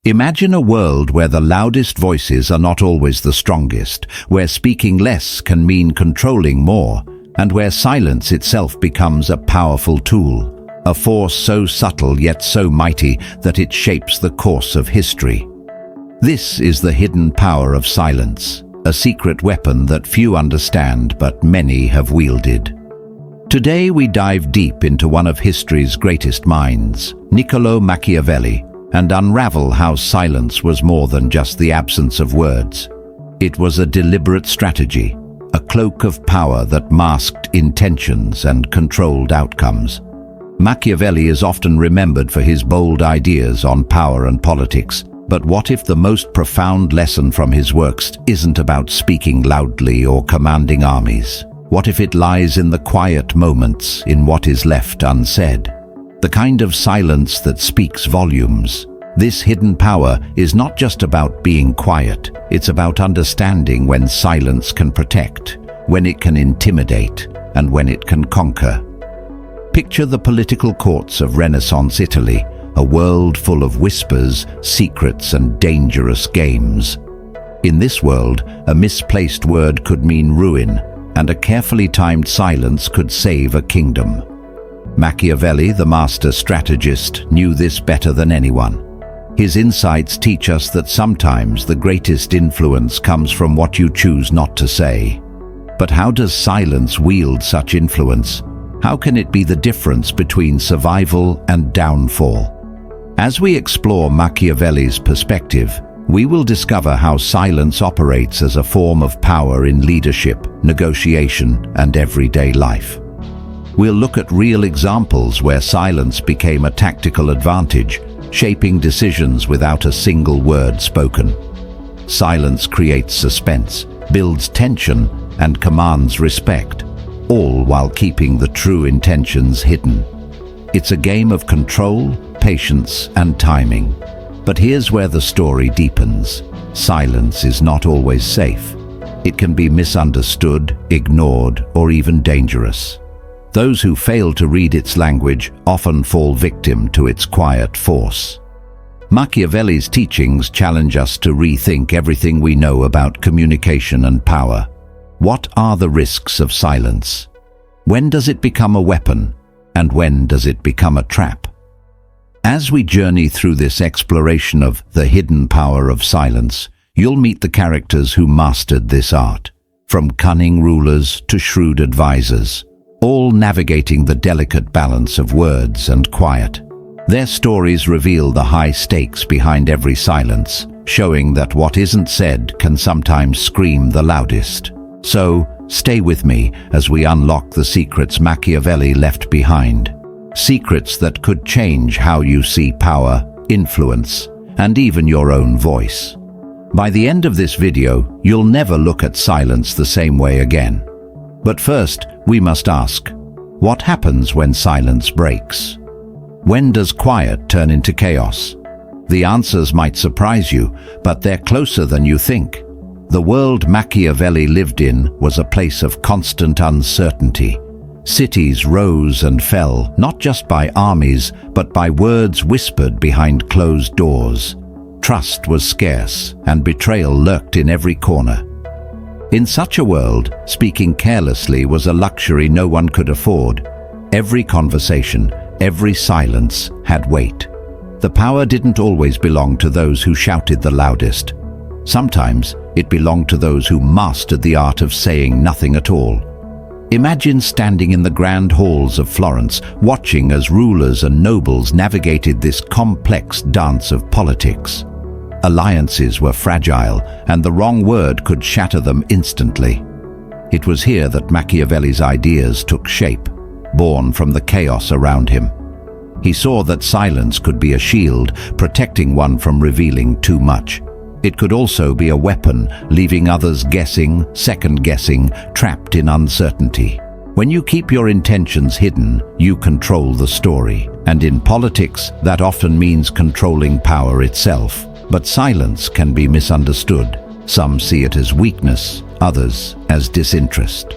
Imagine a world where the loudest voices are not always the strongest, where speaking less can mean controlling more, and where silence itself becomes a powerful tool, a force so subtle yet so mighty that it shapes the course of history. This is the hidden power of silence, a secret weapon that few understand but many have wielded. Today we dive deep into one of history's greatest minds, Niccolò Machiavelli, and unravel how silence was more than just the absence of words. It was a deliberate strategy, a cloak of power that masked intentions and controlled outcomes. Machiavelli is often remembered for his bold ideas on power and politics, but what if the most profound lesson from his works isn't about speaking loudly or commanding armies? What if it lies in the quiet moments, in what is left unsaid? The kind of silence that speaks volumes. This hidden power is not just about being quiet, it's about understanding when silence can protect, when it can intimidate, and when it can conquer. Picture the political courts of Renaissance Italy, a world full of whispers, secrets, and dangerous games. In this world, a misplaced word could mean ruin, and a carefully timed silence could save a kingdom. Machiavelli, the master strategist, knew this better than anyone. His insights teach us that sometimes the greatest influence comes from what you choose not to say. But how does silence wield such influence? How can it be the difference between survival and downfall? As we explore Machiavelli's perspective, we will discover how silence operates as a form of power in leadership, negotiation, and everyday life. We'll look at real examples where silence became a tactical advantage, shaping decisions without a single word spoken. Silence creates suspense, builds tension, and commands respect, all while keeping the true intentions hidden. It's a game of control, patience, and timing. But here's where the story deepens. Silence is not always safe. It can be misunderstood, ignored, or even dangerous. Those who fail to read its language often fall victim to its quiet force. Machiavelli's teachings challenge us to rethink everything we know about communication and power. What are the risks of silence? When does it become a weapon? And when does it become a trap? As we journey through this exploration of the hidden power of silence, you'll meet the characters who mastered this art, from cunning rulers to shrewd advisors, all navigating the delicate balance of words and quiet. Their stories reveal the high stakes behind every silence, showing that what isn't said can sometimes scream the loudest. So, stay with me as we unlock the secrets Machiavelli left behind. Secrets that could change how you see power, influence, and even your own voice. By the end of this video, you'll never look at silence the same way again. But first, we must ask, what happens when silence breaks? When does quiet turn into chaos? The answers might surprise you, but they're closer than you think. The world Machiavelli lived in was a place of constant uncertainty. Cities rose and fell, not just by armies, but by words whispered behind closed doors. Trust was scarce, and betrayal lurked in every corner. In such a world, speaking carelessly was a luxury no one could afford. Every conversation, every silence had weight. The power didn't always belong to those who shouted the loudest. Sometimes it belonged to those who mastered the art of saying nothing at all. Imagine standing in the grand halls of Florence, watching as rulers and nobles navigated this complex dance of politics. Alliances were fragile, and the wrong word could shatter them instantly. It was here that Machiavelli's ideas took shape, born from the chaos around him. He saw that silence could be a shield, protecting one from revealing too much. It could also be a weapon, leaving others guessing, second-guessing, trapped in uncertainty. When you keep your intentions hidden, you control the story. And in politics, that often means controlling power itself. But silence can be misunderstood. Some see it as weakness, others as disinterest.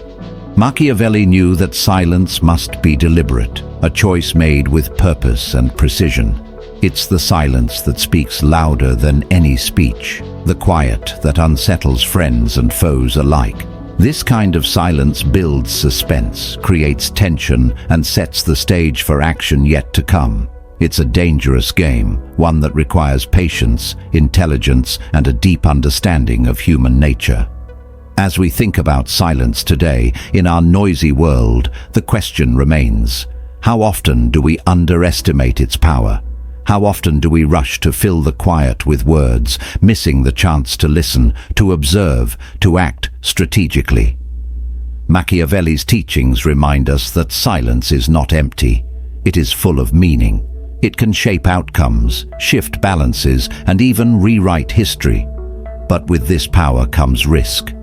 Machiavelli knew that silence must be deliberate, a choice made with purpose and precision. It's the silence that speaks louder than any speech, the quiet that unsettles friends and foes alike. This kind of silence builds suspense, creates tension, and sets the stage for action yet to come. It's a dangerous game, one that requires patience, intelligence, and a deep understanding of human nature. As we think about silence today, in our noisy world, the question remains: how often do we underestimate its power? How often do we rush to fill the quiet with words, missing the chance to listen, to observe, to act strategically? Machiavelli's teachings remind us that silence is not empty. It is full of meaning. It can shape outcomes, shift balances, and even rewrite history. But with this power comes risk.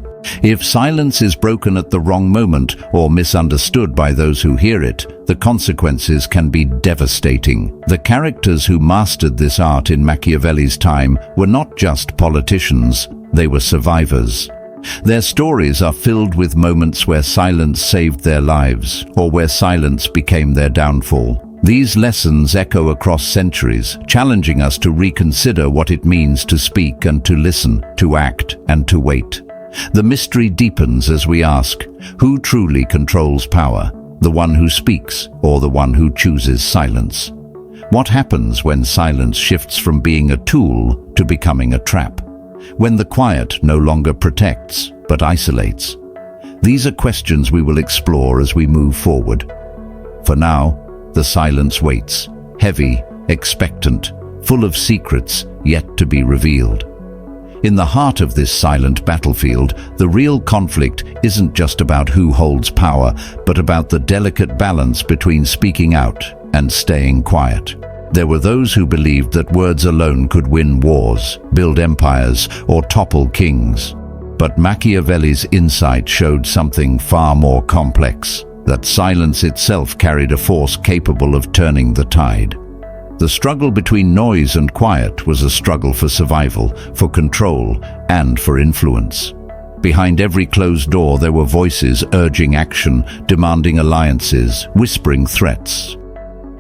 If silence is broken at the wrong moment or misunderstood by those who hear it, the consequences can be devastating. The characters who mastered this art in Machiavelli's time were not just politicians, they were survivors. Their stories are filled with moments where silence saved their lives, or where silence became their downfall. These lessons echo across centuries, challenging us to reconsider what it means to speak and to listen, to act and to wait. The mystery deepens as we ask, who truly controls power, the one who speaks or the one who chooses silence? What happens when silence shifts from being a tool to becoming a trap? When the quiet no longer protects but isolates? These are questions we will explore as we move forward. For now, the silence waits, heavy, expectant, full of secrets yet to be revealed. In the heart of this silent battlefield, the real conflict isn't just about who holds power, but about the delicate balance between speaking out and staying quiet. There were those who believed that words alone could win wars, build empires, or topple kings. But Machiavelli's insight showed something far more complex, that silence itself carried a force capable of turning the tide. The struggle between noise and quiet was a struggle for survival, for control, and for influence. Behind every closed door there were voices urging action, demanding alliances, whispering threats.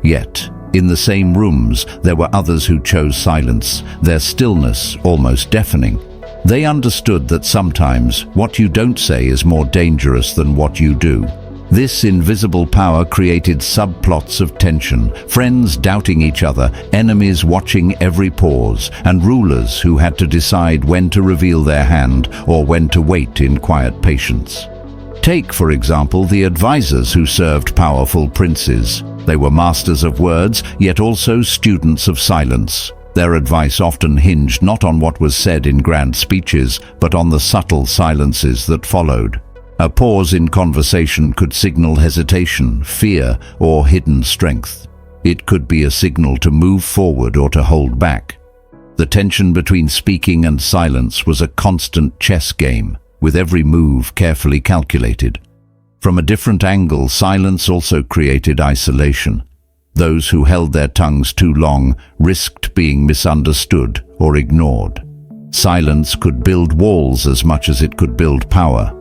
Yet, in the same rooms, there were others who chose silence, their stillness almost deafening. They understood that sometimes what you don't say is more dangerous than what you do. This invisible power created subplots of tension, friends doubting each other, enemies watching every pause, and rulers who had to decide when to reveal their hand or when to wait in quiet patience. Take, for example, the advisors who served powerful princes. They were masters of words, yet also students of silence. Their advice often hinged not on what was said in grand speeches, but on the subtle silences that followed. A pause in conversation could signal hesitation, fear, or hidden strength. It could be a signal to move forward or to hold back. The tension between speaking and silence was a constant chess game, with every move carefully calculated. From a different angle, silence also created isolation. Those who held their tongues too long risked being misunderstood or ignored. Silence could build walls as much as it could build power.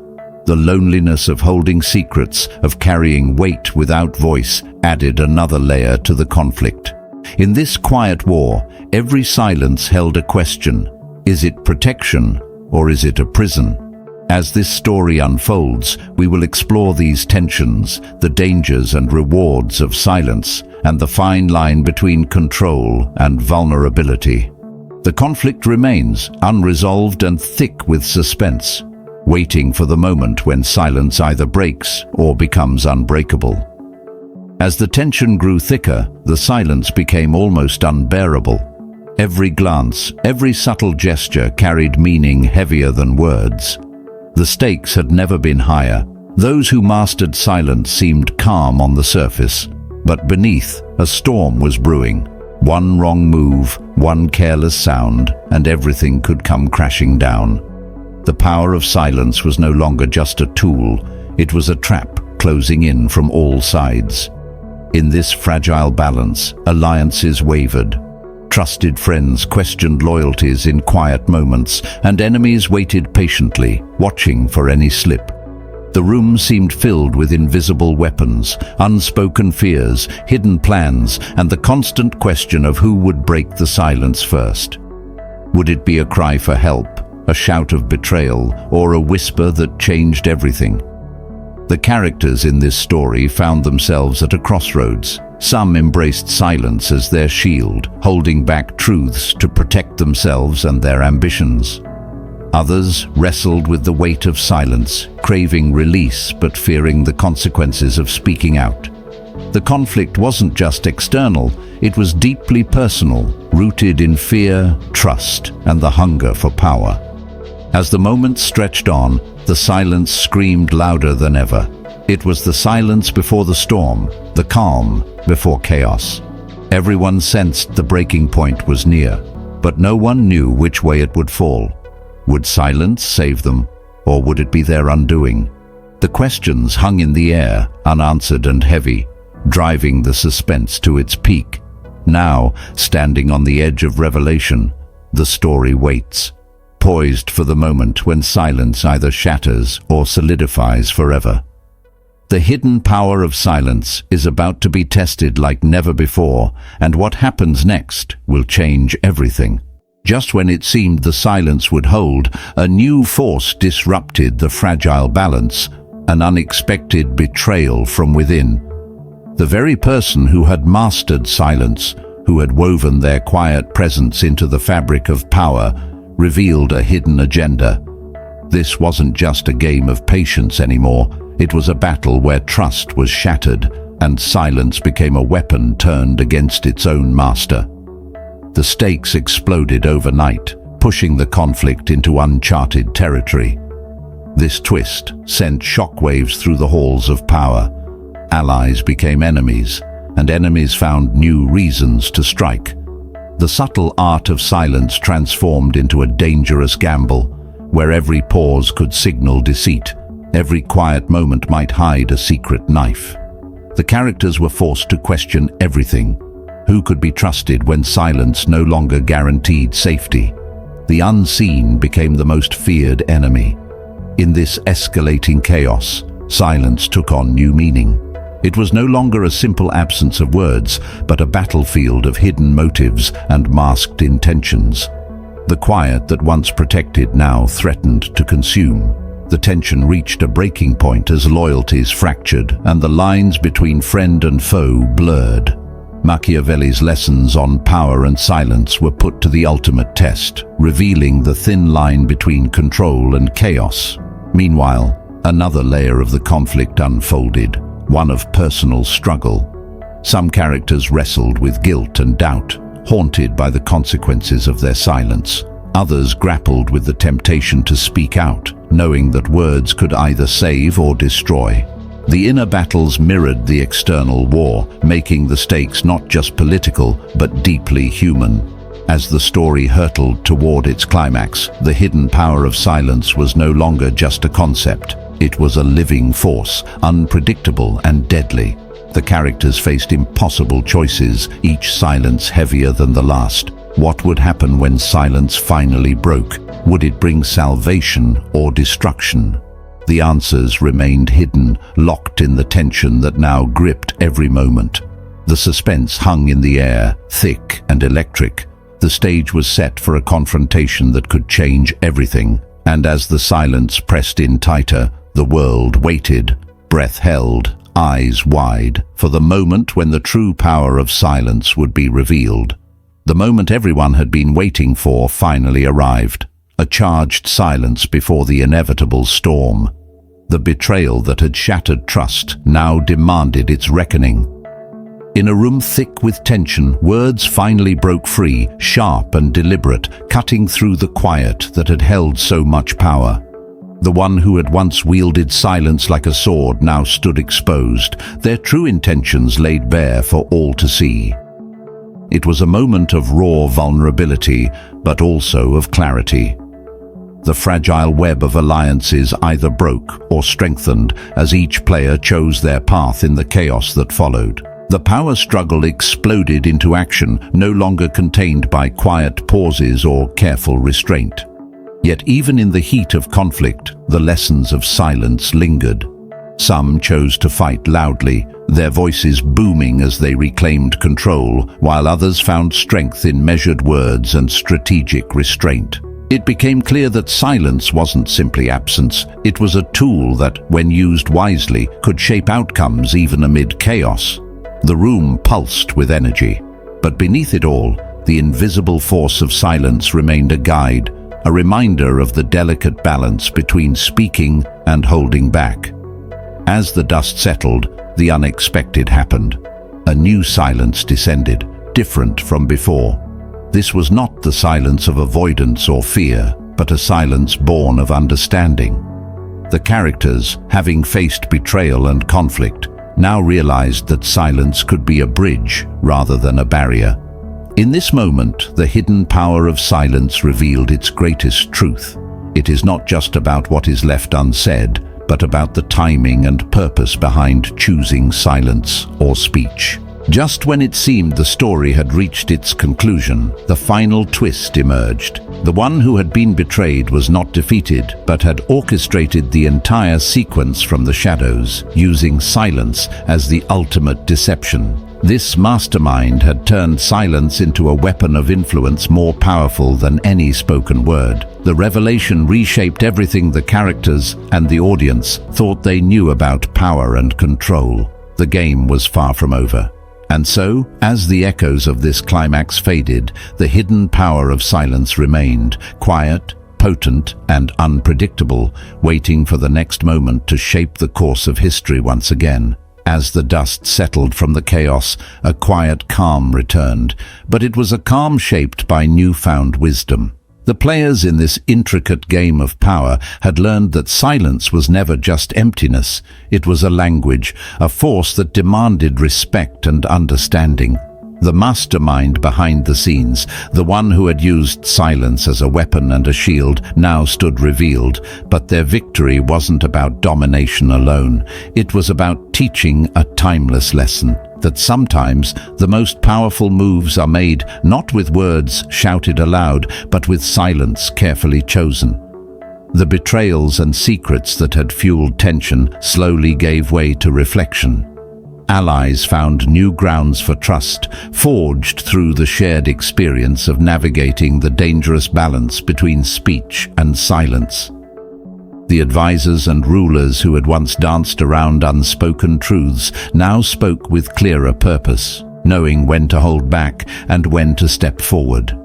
The loneliness of holding secrets, of carrying weight without voice, added another layer to the conflict. In this quiet war, every silence held a question. Is it protection or is it a prison? As this story unfolds, we will explore these tensions, the dangers and rewards of silence, and the fine line between control and vulnerability. The conflict remains unresolved and thick with suspense, waiting for the moment when silence either breaks or becomes unbreakable. As the tension grew thicker, the silence became almost unbearable. Every glance, every subtle gesture carried meaning heavier than words. The stakes had never been higher. Those who mastered silence seemed calm on the surface, but beneath, a storm was brewing. One wrong move, one careless sound, and everything could come crashing down. The power of silence was no longer just a tool, it was a trap closing in from all sides. In this fragile balance, alliances wavered. Trusted friends questioned loyalties in quiet moments, and enemies waited patiently, watching for any slip. The room seemed filled with invisible weapons, unspoken fears, hidden plans, and the constant question of who would break the silence first. Would it be a cry for help, a shout of betrayal, or a whisper that changed everything? The characters in this story found themselves at a crossroads. Some embraced silence as their shield, holding back truths to protect themselves and their ambitions. Others wrestled with the weight of silence, craving release but fearing the consequences of speaking out. The conflict wasn't just external, it was deeply personal, rooted in fear, trust, and the hunger for power. As the moments stretched on, the silence screamed louder than ever. It was the silence before the storm, the calm before chaos. Everyone sensed the breaking point was near, but no one knew which way it would fall. Would silence save them, or would it be their undoing? The questions hung in the air, unanswered and heavy, driving the suspense to its peak. Now, standing on the edge of revelation, the story waits, poised for the moment when silence either shatters or solidifies forever. The hidden power of silence is about to be tested like never before, and what happens next will change everything. Just when it seemed the silence would hold, a new force disrupted the fragile balance, an unexpected betrayal from within. The very person who had mastered silence, who had woven their quiet presence into the fabric of power, revealed a hidden agenda. This wasn't just a game of patience anymore. It was a battle where trust was shattered and silence became a weapon turned against its own master. The stakes exploded overnight, pushing the conflict into uncharted territory. This twist sent shockwaves through the halls of power. Allies became enemies, and enemies found new reasons to strike. The subtle art of silence transformed into a dangerous gamble, where every pause could signal deceit. Every quiet moment might hide a secret knife. The characters were forced to question everything. Who could be trusted when silence no longer guaranteed safety? The unseen became the most feared enemy. In this escalating chaos, silence took on new meaning. It was no longer a simple absence of words, but a battlefield of hidden motives and masked intentions. The quiet that once protected now threatened to consume. The tension reached a breaking point as loyalties fractured and the lines between friend and foe blurred. Machiavelli's lessons on power and silence were put to the ultimate test, revealing the thin line between control and chaos. Meanwhile, another layer of the conflict unfolded, one of personal struggle. Some characters wrestled with guilt and doubt, haunted by the consequences of their silence. Others grappled with the temptation to speak out, knowing that words could either save or destroy. The inner battles mirrored the external war, making the stakes not just political, but deeply human. As the story hurtled toward its climax, the hidden power of silence was no longer just a concept. It was a living force, unpredictable and deadly. The characters faced impossible choices, each silence heavier than the last. What would happen when silence finally broke? Would it bring salvation or destruction? The answers remained hidden, locked in the tension that now gripped every moment. The suspense hung in the air, thick and electric. The stage was set for a confrontation that could change everything. And as the silence pressed in tighter, the world waited, breath held, eyes wide, for the moment when the true power of silence would be revealed. The moment everyone had been waiting for finally arrived. A charged silence before the inevitable storm. The betrayal that had shattered trust now demanded its reckoning. In a room thick with tension, words finally broke free, sharp and deliberate, cutting through the quiet that had held so much power. The one who had once wielded silence like a sword now stood exposed, their true intentions laid bare for all to see. It was a moment of raw vulnerability, but also of clarity. The fragile web of alliances either broke or strengthened as each player chose their path in the chaos that followed. The power struggle exploded into action, no longer contained by quiet pauses or careful restraint. Yet even in the heat of conflict, the lessons of silence lingered. Some chose to fight loudly, their voices booming as they reclaimed control, while others found strength in measured words and strategic restraint. It became clear that silence wasn't simply absence, it was a tool that, when used wisely, could shape outcomes even amid chaos. The room pulsed with energy, but beneath it all, the invisible force of silence remained a guide, a reminder of the delicate balance between speaking and holding back. As the dust settled, the unexpected happened. A new silence descended, different from before. This was not the silence of avoidance or fear, but a silence born of understanding. The characters, having faced betrayal and conflict, now realized that silence could be a bridge rather than a barrier. In this moment, the hidden power of silence revealed its greatest truth. It is not just about what is left unsaid, but about the timing and purpose behind choosing silence or speech. Just when it seemed the story had reached its conclusion, the final twist emerged. The one who had been betrayed was not defeated, but had orchestrated the entire sequence from the shadows, using silence as the ultimate deception. This mastermind had turned silence into a weapon of influence more powerful than any spoken word. The revelation reshaped everything the characters and the audience thought they knew about power and control. The game was far from over. And so, as the echoes of this climax faded, the hidden power of silence remained, quiet, potent, and unpredictable, waiting for the next moment to shape the course of history once again. As the dust settled from the chaos, a quiet calm returned, but it was a calm shaped by newfound wisdom. The players in this intricate game of power had learned that silence was never just emptiness. It was a language, a force that demanded respect and understanding. The mastermind behind the scenes, the one who had used silence as a weapon and a shield, now stood revealed, but their victory wasn't about domination alone. It was about teaching a timeless lesson, that sometimes the most powerful moves are made not with words shouted aloud, but with silence carefully chosen. The betrayals and secrets that had fueled tension slowly gave way to reflection. Allies found new grounds for trust, forged through the shared experience of navigating the dangerous balance between speech and silence. The advisors and rulers who had once danced around unspoken truths now spoke with clearer purpose, knowing when to hold back and when to step forward.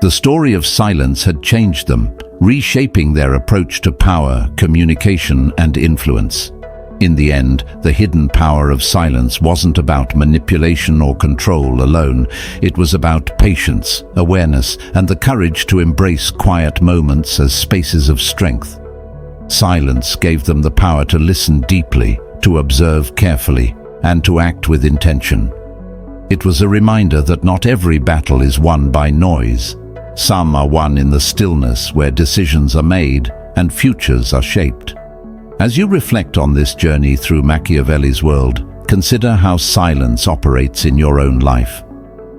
The story of silence had changed them, reshaping their approach to power, communication, and influence. In the end, the hidden power of silence wasn't about manipulation or control alone. It was about patience, awareness, and the courage to embrace quiet moments as spaces of strength. Silence gave them the power to listen deeply, to observe carefully, and to act with intention. It was a reminder that not every battle is won by noise. Some are won in the stillness where decisions are made and futures are shaped. As you reflect on this journey through Machiavelli's world, consider how silence operates in your own life.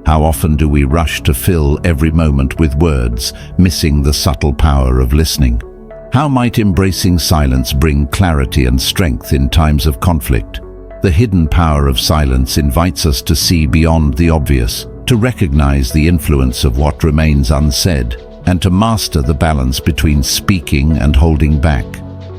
How often do we rush to fill every moment with words, missing the subtle power of listening? How might embracing silence bring clarity and strength in times of conflict? The hidden power of silence invites us to see beyond the obvious, to recognize the influence of what remains unsaid, and to master the balance between speaking and holding back.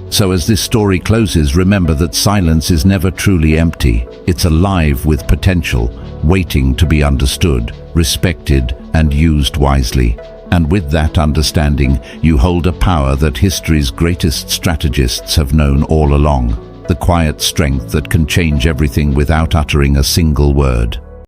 So as this story closes, remember that silence is never truly empty. It's alive with potential, waiting to be understood, respected, and used wisely. And with that understanding, you hold a power that history's greatest strategists have known all along, the quiet strength that can change everything without uttering a single word.